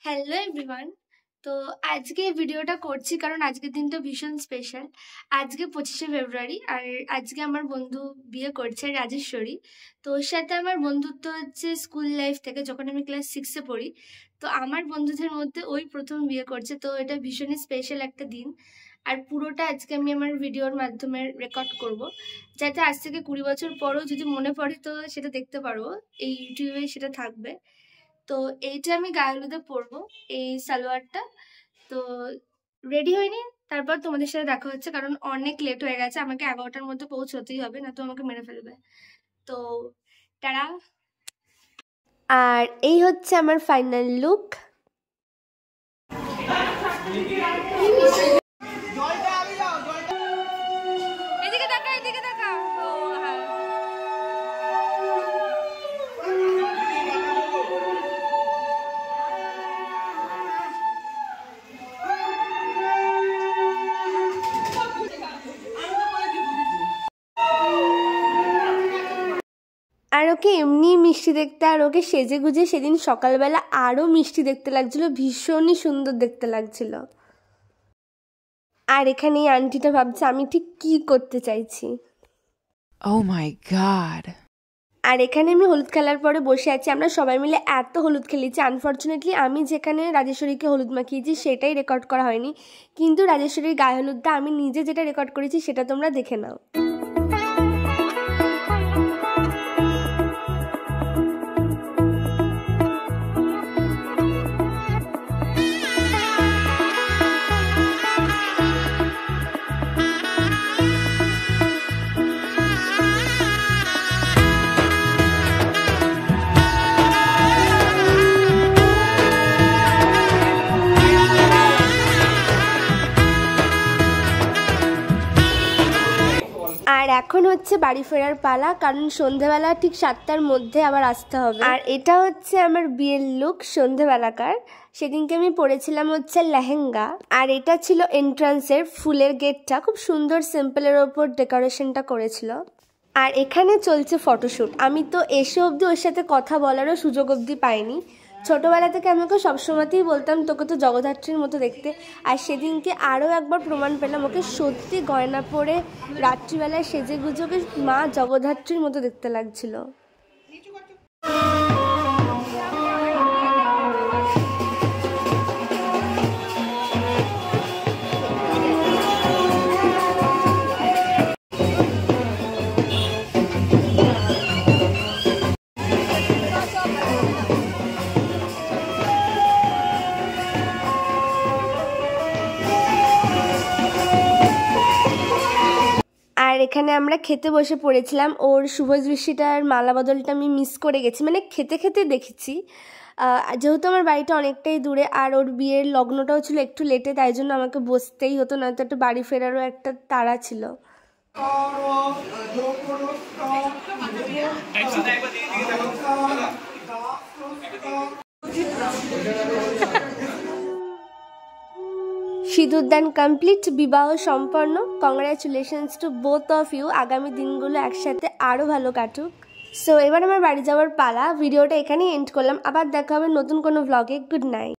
Hello everyone. তো আজকে ভিডিওটা করছি কারণ আজকের দিনটা ভীষণ স্পেশাল। আজকে 25শে ফেব্রুয়ারি, আর আজকে আমার বন্ধু বিয়ে করছে, রাজেশ্বরী। তো ওর সাথে আমার বন্ধুত্ব হচ্ছে স্কুল লাইফ থেকে, যখন আমি ক্লাস 6-এ পড়ি। তো আমার বন্ধুদের মধ্যে ওই প্রথম বিয়ে করছে, তো এটা ভীষণই স্পেশাল একটা দিন। আর পুরোটা আজকে আমি আমার ভিডিওর মাধ্যমে রেকর্ড করব, যাতে আজ থেকে 20 বছর পরও যদি মনে পড়ে তো সেটা দেখতে পারবো, এই ইউটিউবে সেটা থাকবে। তো এইটা আমি গায়ে হলুদে পরবো, এই সালোয়ারটা। তো রেডি হয়নি, তারপর তোমাদের সাথে দেখা হচ্ছে, কারণ অনেক লেট হয়ে গেছে, আমাকে 11টার মধ্যে পৌঁছতেই হবে, না তো আমাকে মেরে ফেলবে। তো তারা, আর এই হচ্ছে আমার ফাইনাল লুক। এদিকে দেখা, এদিকে দেখা। আর ওকে এমনি মিষ্টি দেখতে, আর ওকে সেজে গুজে সেদিন সকালবেলা আরও মিষ্টি দেখতে লাগছিল, ভীষণই সুন্দর দেখতে লাগছিল। আর এখানে এই আন্টিটা ভাবছে আমি ঠিক কি করতে চাইছি। Oh my god. আর এখানে আমি হলুদ খেলার পরে বসে আছি, আমরা সবাই মিলে এত হলুদ খেলেছি। আনফর্চুনেটলি আমি যেখানে রাজেশ্বরীকে হলুদ মাখিয়েছি সেটাই রেকর্ড করা হয়নি, কিন্তু রাজেশ্বরীর গায়ে হলুদটা আমি নিজে যেটা রেকর্ড করেছি সেটা তোমরা দেখে নাও। আর এখন হচ্ছে বাড়ি ফেরার পালা, কারণ সন্ধেবেলা ঠিক 7টার মধ্যে আবার আসতে হবে। আর এটা হচ্ছে আমার বিয়ের লুক সন্ধেবেলাকার। সেদিনকে আমি পরেছিলাম হচ্ছে লেহেঙ্গা, আর এটা ছিল এন্ট্রান্সের ফুলের গেটটা, খুব সুন্দর সিম্পলের ওপর ডেকোরেশনটা করেছিল। আর এখানে চলছে ফটোশ্যুট। আমি তো এসে অবধি ওর সাথে কথা বলারও সুযোগ অবধি পাইনি। ছোটোবেলা থেকে আমি ওকে সবসময়তেই বলতাম তোকে তো জগদ্ধাত্রীর মতো দেখতে, আর সেদিনকে আরও একবার প্রমাণ পেলাম ওকে সত্যি গয়না পরে রাত্রিবেলায় সেজে গুজে ওকে মা জগদ্ধাত্রীর মতো দেখতে লাগছিল। আর এখানে আমরা খেতে বসে পড়েছিলাম। ওর শুভদৃষ্টিটার মালা বদলটা আমি মিস করে গেছি, মানে খেতে খেতে দেখেছি। যেহেতু আমার বাড়িটা অনেকটাই দূরে, আর ওর বিয়ের লগ্নটাও ছিল একটু লেটে, তাই জন্য আমাকে বসতেই হতো, নয়তো একটু বাড়ি ফেরারও একটা তাড়া ছিল। সিঁদুরদান কমপ্লিট, বিবাহ সম্পন্ন। Congratulations to both of you. আগামী দিনগুলো একসাথে আরও ভালো কাটুক। সো এবার আমার বাড়ি যাওয়ার পালা। ভিডিওটা এখানেই এন্ড করলাম, আবার দেখা হবে নতুন কোনো ভ্লগে। Good night.